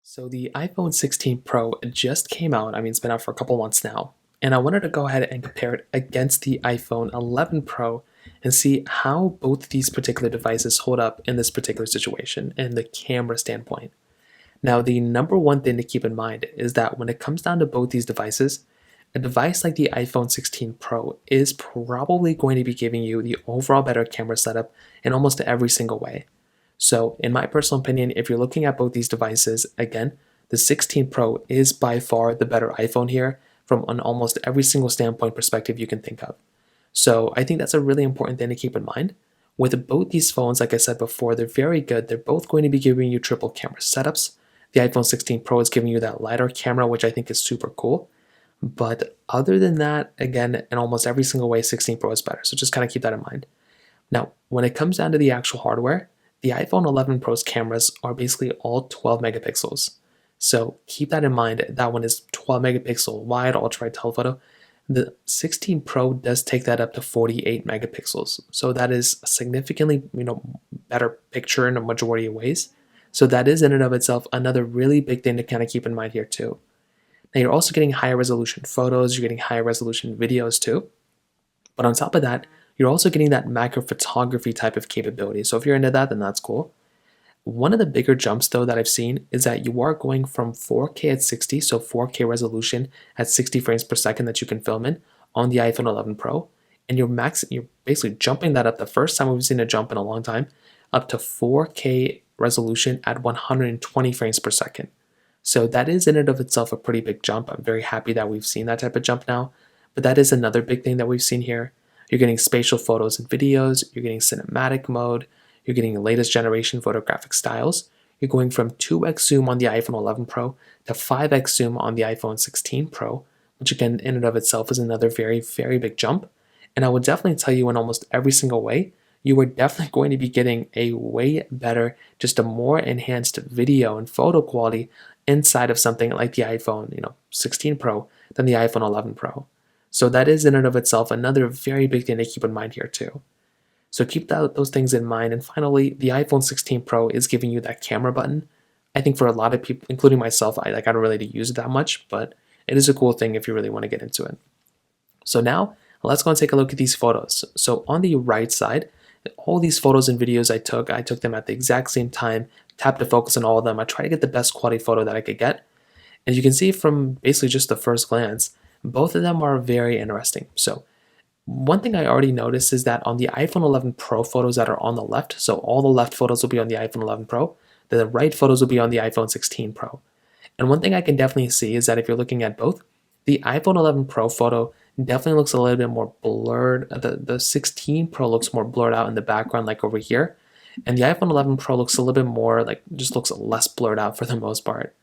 So the iPhone 16 Pro just came out. I mean, it's been out for a couple months now. And I wanted to go ahead and compare it against the iPhone 11 Pro and see how both these particular devices hold up in this particular situation in the camera standpoint. Now, the number one thing to keep in mind is that when it comes down to both these devices, a device like the iPhone 16 Pro is probably going to be giving you the overall better camera setup in almost every single way. So, in my personal opinion, if you're looking at both these devices, again, the 16 Pro is by far the better iPhone here from an almost every single standpoint perspective you can think of. So, I think that's a really important thing to keep in mind. With both these phones, like I said before, they're very good. They're both going to be giving you triple camera setups. The iPhone 16 Pro is giving you that LiDAR camera, which I think is super cool. But other than that, again, in almost every single way, 16 Pro is better. So just kind of keep that in mind. Now, when it comes down to the actual hardware, the iPhone 11 Pro's cameras are basically all 12 megapixels. So keep that in mind. That one is 12 megapixel wide ultra-wide telephoto. The 16 Pro does take that up to 48 megapixels. So that is a significantly, better picture in a majority of ways. So that is in and of itself another really big thing to kind of keep in mind here too. Now you're also getting higher resolution photos, you're getting higher resolution videos too. But on top of that, you're also getting that macro photography type of capability. So if you're into that, then that's cool. One of the bigger jumps though that I've seen is that you are going from 4K at 60, so 4K resolution at 60 frames per second that you can film in on the iPhone 11 Pro, and you're basically jumping that up the first time we've seen a jump in a long time, up to 4K resolution at 120 frames per second. So that is in and of itself a pretty big jump. I'm very happy that we've seen that type of jump now. But that is another big thing that we've seen here. You're getting spatial photos and videos, you're getting cinematic mode, you're getting the latest generation photographic styles. You're going from 2x zoom on the iPhone 11 Pro to 5x zoom on the iPhone 16 Pro, which again in and of itself is another very, very big jump. And I would definitely tell you in almost every single way, you are definitely going to be getting a way better, just a more enhanced video and photo quality inside of something like the iPhone 16 Pro than the iPhone 11 Pro. So that is in and of itself another very big thing to keep in mind here too. So keep those things in mind. And finally, the iPhone 16 Pro is giving you that camera button. I think for a lot of people, including myself, I don't really use it that much, but it is a cool thing if you really want to get into it. So now let's go and take a look at these photos. So on the right side, all these photos and videos I took them at the exact same time, tapped to focus on all of them. I tried to get the best quality photo that I could get. And you can see from basically just the first glance, both of them are very interesting. So one thing I already noticed is that on the iPhone 11 Pro photos that are on the left, so all the left photos will be on the iPhone 11 Pro, the right photos will be on the iPhone 16 Pro. And one thing I can definitely see is that if you're looking at both, the iPhone 11 Pro photo definitely looks a little bit more blurred. The 16 Pro looks more blurred out in the background, like over here. And the iPhone 11 Pro looks a little bit more just looks less blurred out for the most part.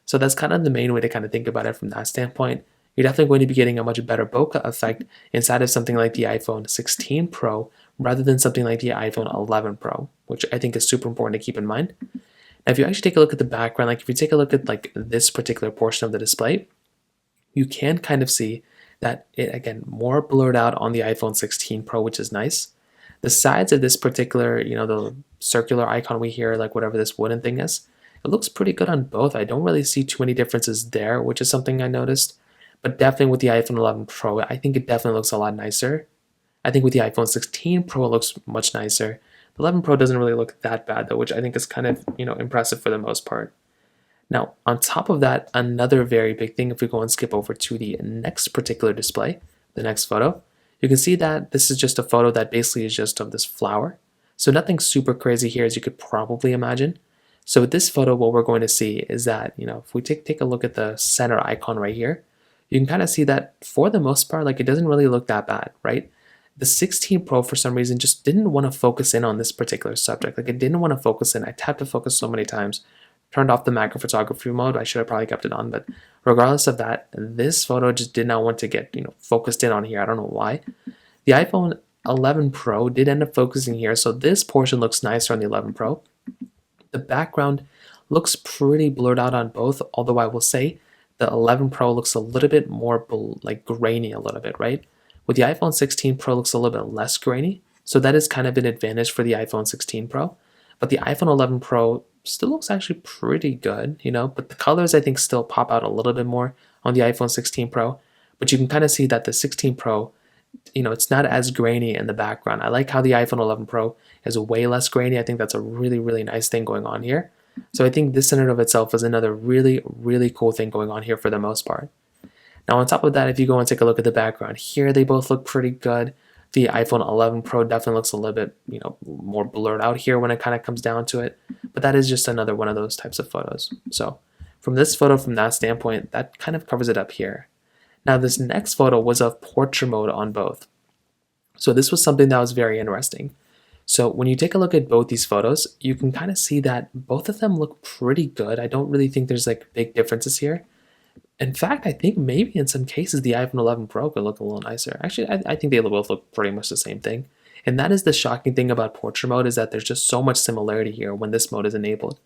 So that's kind of the main way to kind of think about it from that standpoint. You're definitely going to be getting a much better bokeh effect inside of something like the iPhone 16 Pro rather than something like the iPhone 11 Pro, which I think is super important to keep in mind. Now, if you actually take a look at the background, if you take a look at this particular portion of the display, you can kind of see that it, again, more blurred out on the iPhone 16 Pro, which is nice. The sides of this particular, the circular icon we hear, whatever this wooden thing is, it looks pretty good on both. I don't really see too many differences there, which is something I noticed. But definitely with the iPhone 11 Pro, I think it definitely looks a lot nicer. I think with the iPhone 16 Pro, it looks much nicer. The 11 Pro doesn't really look that bad though, which I think is kind of, impressive for the most part. Now, on top of that, another very big thing, if we go and skip over to the next particular display, the next photo, you can see that this is just a photo that basically is just of this flower. So nothing super crazy here as you could probably imagine. So with this photo, what we're going to see is that, if we take a look at the center icon right here, you can kind of see that for the most part, it doesn't really look that bad, right? The 16 Pro, for some reason, just didn't want to focus in on this particular subject. It didn't want to focus in. I tapped to focus so many times, turned off the macro photography mode. I should have probably kept it on, but regardless of that, this photo just did not want to get, focused in on here. I don't know why. The iPhone 11 Pro did end up focusing here, so this portion looks nicer on the 11 Pro. The background looks pretty blurred out on both, although I will say the 11 Pro looks a little bit more grainy a little bit, right? With the iPhone 16 Pro looks a little bit less grainy, so that is kind of an advantage for the iPhone 16 Pro. But the iPhone 11 Pro still looks actually pretty good, but the colors I think still pop out a little bit more on the iPhone 16 Pro. But you can kind of see that the 16 Pro, it's not as grainy in the background. I like how the iPhone 11 Pro is way less grainy. I think that's a really, really nice thing going on here. So I think this in and of itself is another really, really cool thing going on here for the most part. Now on top of that, if you go and take a look at the background here, they both look pretty good. The iPhone 11 Pro definitely looks a little bit, more blurred out here when it kind of comes down to it. But that is just another one of those types of photos. So from this photo, from that standpoint, that kind of covers it up here. Now this next photo was of portrait mode on both. So this was something that was very interesting. So when you take a look at both these photos, you can kind of see that both of them look pretty good. I don't really think there's like big differences here. In fact, I think maybe in some cases the iPhone 11 Pro could look a little nicer. Actually, I think they both look pretty much the same thing. And that is the shocking thing about portrait mode, is that there's just so much similarity here when this mode is enabled.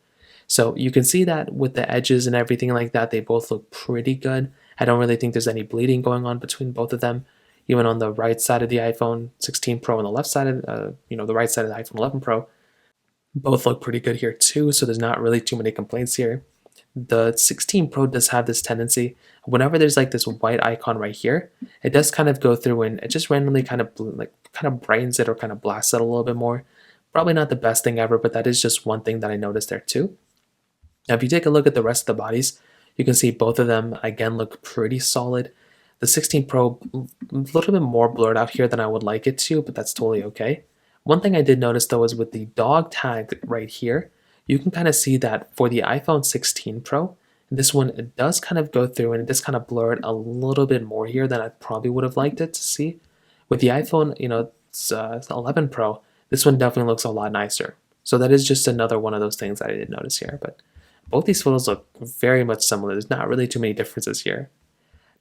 So you can see that with the edges and everything like that, they both look pretty good. I don't really think there's any bleeding going on between both of them. Even on the right side of the iPhone 16 Pro and the left side of, the right side of the iPhone 11 Pro, both look pretty good here too. So there's not really too many complaints here. The 16 Pro does have this tendency, whenever there's like this white icon right here, it does kind of go through and it just randomly kind of brightens it or kind of blasts it a little bit more. Probably not the best thing ever, but that is just one thing that I noticed there too. Now, if you take a look at the rest of the bodies, you can see both of them again look pretty solid. The 16 Pro a little bit more blurred out here than I would like it to, but that's totally okay. One thing I did notice though is with the dog tag right here, you can kind of see that for the iPhone 16 Pro, this one, it does kind of go through and it does kind of blur it a little bit more here than I probably would have liked it to see. With the iPhone, it's 11 Pro, this one definitely looks a lot nicer. So that is just another one of those things that I did notice here. But both these photos look very much similar. There's not really too many differences here.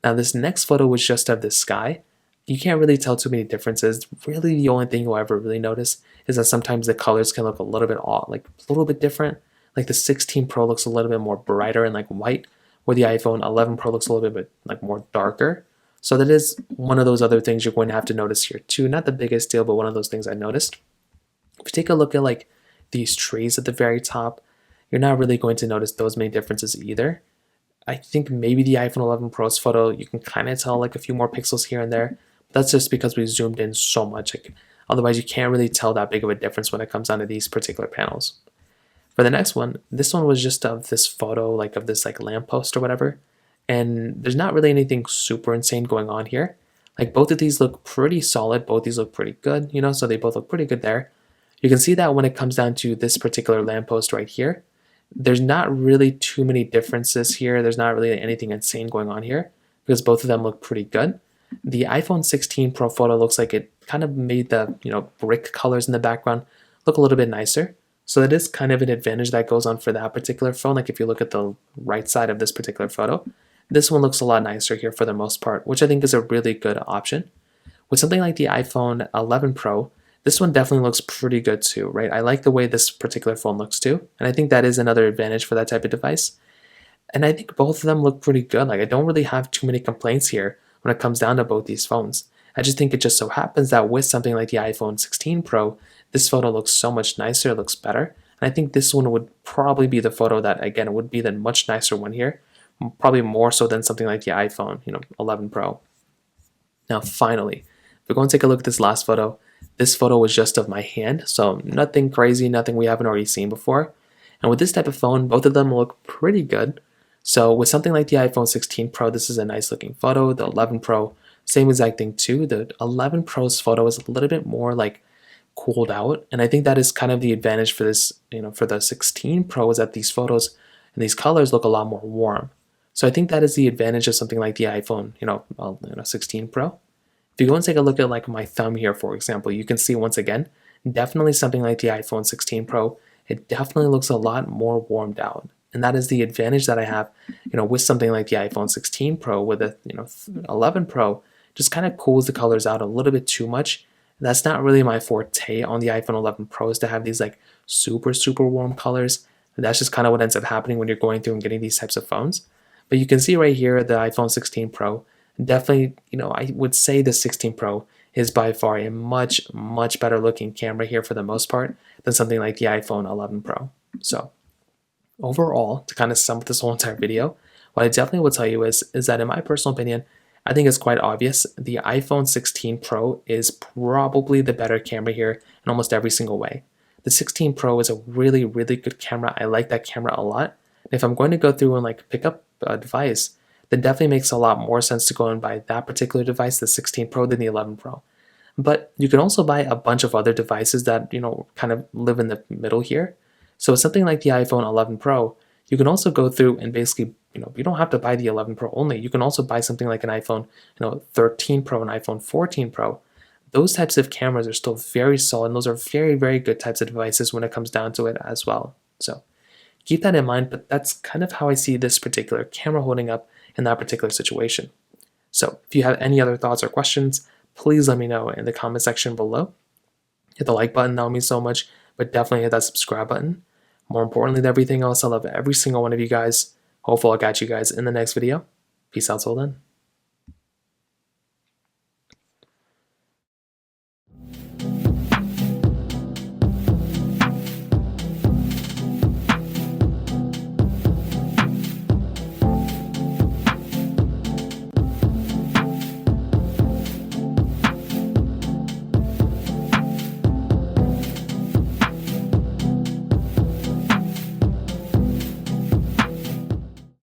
Now this next photo was just of the sky. You can't really tell too many differences. Really, the only thing you'll ever really notice is that sometimes the colors can look a little bit odd, like a little bit different. Like the 16 Pro looks a little bit more brighter and like white, where the iPhone 11 Pro looks a little bit like more darker. So that is one of those other things you're going to have to notice here too. Not the biggest deal, but one of those things I noticed. If you take a look at like these trees at the very top, you're not really going to notice those many differences either. I think maybe the iPhone 11 Pro's photo, you can kind of tell like a few more pixels here and there. That's just because we zoomed in so much. Otherwise, you can't really tell that big of a difference when it comes down to these particular panels. For the next one, this one was just of this photo, like of this like lamppost or whatever. And there's not really anything super insane going on here. Like both of these look pretty solid. Both these look pretty good, so they both look pretty good there. You can see that when it comes down to this particular lamppost right here, there's not really too many differences here. There's not really anything insane going on here because both of them look pretty good. The iPhone 16 Pro photo looks like it kind of made the brick colors in the background look a little bit nicer. So that is kind of an advantage that goes on for that particular phone. Like if you look at the right side of this particular photo, this one looks a lot nicer here for the most part, which I think is a really good option. With something like the iPhone 11 Pro, this one definitely looks pretty good too, right? I like the way this particular phone looks too, and I think that is another advantage for that type of device. And I think both of them look pretty good. Like I don't really have too many complaints here when it comes down to both these phones. I just think it just so happens that with something like the iPhone 16 Pro, this photo looks so much nicer, it looks better. And I think this one would probably be the photo that, again, would be the much nicer one here, probably more so than something like the iPhone 11 Pro. Now finally, if we're going to take a look at this last photo, this photo was just of my hand, so nothing crazy, nothing we haven't already seen before. And with this type of phone, both of them look pretty good. So with something like the iPhone 16 Pro, this is a nice looking photo. The 11 Pro, same exact thing too. The 11 Pro's photo is a little bit more like cooled out, and I think that is kind of the advantage for this, for the 16 Pro, is that these photos and these colors look a lot more warm. So I think that is the advantage of something like the iPhone, 16 Pro. If you go and take a look at like my thumb here, for example, you can see once again, definitely something like the iPhone 16 Pro, it definitely looks a lot more warmed out. And that is the advantage that I have, with something like the iPhone 16 Pro with the, 11 Pro, just kind of cools the colors out a little bit too much. That's not really my forte on the iPhone 11 Pros, to have these like super, super warm colors. That's just kind of what ends up happening when you're going through and getting these types of phones. But you can see right here, the iPhone 16 Pro, definitely, I would say the 16 Pro is by far a much, much better looking camera here for the most part than something like the iPhone 11 Pro. So Overall, to kind of sum up this whole entire video, what I definitely will tell you is that in my personal opinion, I think it's quite obvious the iPhone 16 Pro is probably the better camera here in almost every single way. The 16 Pro is a really, really good camera. I like that camera a lot. And if I'm going to go through and like pick up a device, then definitely makes a lot more sense to go and buy that particular device, the 16 Pro, than the 11 Pro. But you can also buy a bunch of other devices that, kind of live in the middle here. So something like the iPhone 11 Pro, you can also go through and basically, you don't have to buy the 11 Pro only. You can also buy something like an iPhone, 13 Pro, an iPhone 14 Pro. Those types of cameras are still very solid, and those are very, very good types of devices when it comes down to it as well. So keep that in mind, but that's kind of how I see this particular camera holding up in that particular situation. So if you have any other thoughts or questions, please let me know in the comment section below. Hit the like button, that would mean so much, but definitely hit that subscribe button. More importantly than everything else, I love every single one of you guys. Hopefully I'll catch you guys in the next video. Peace out till then.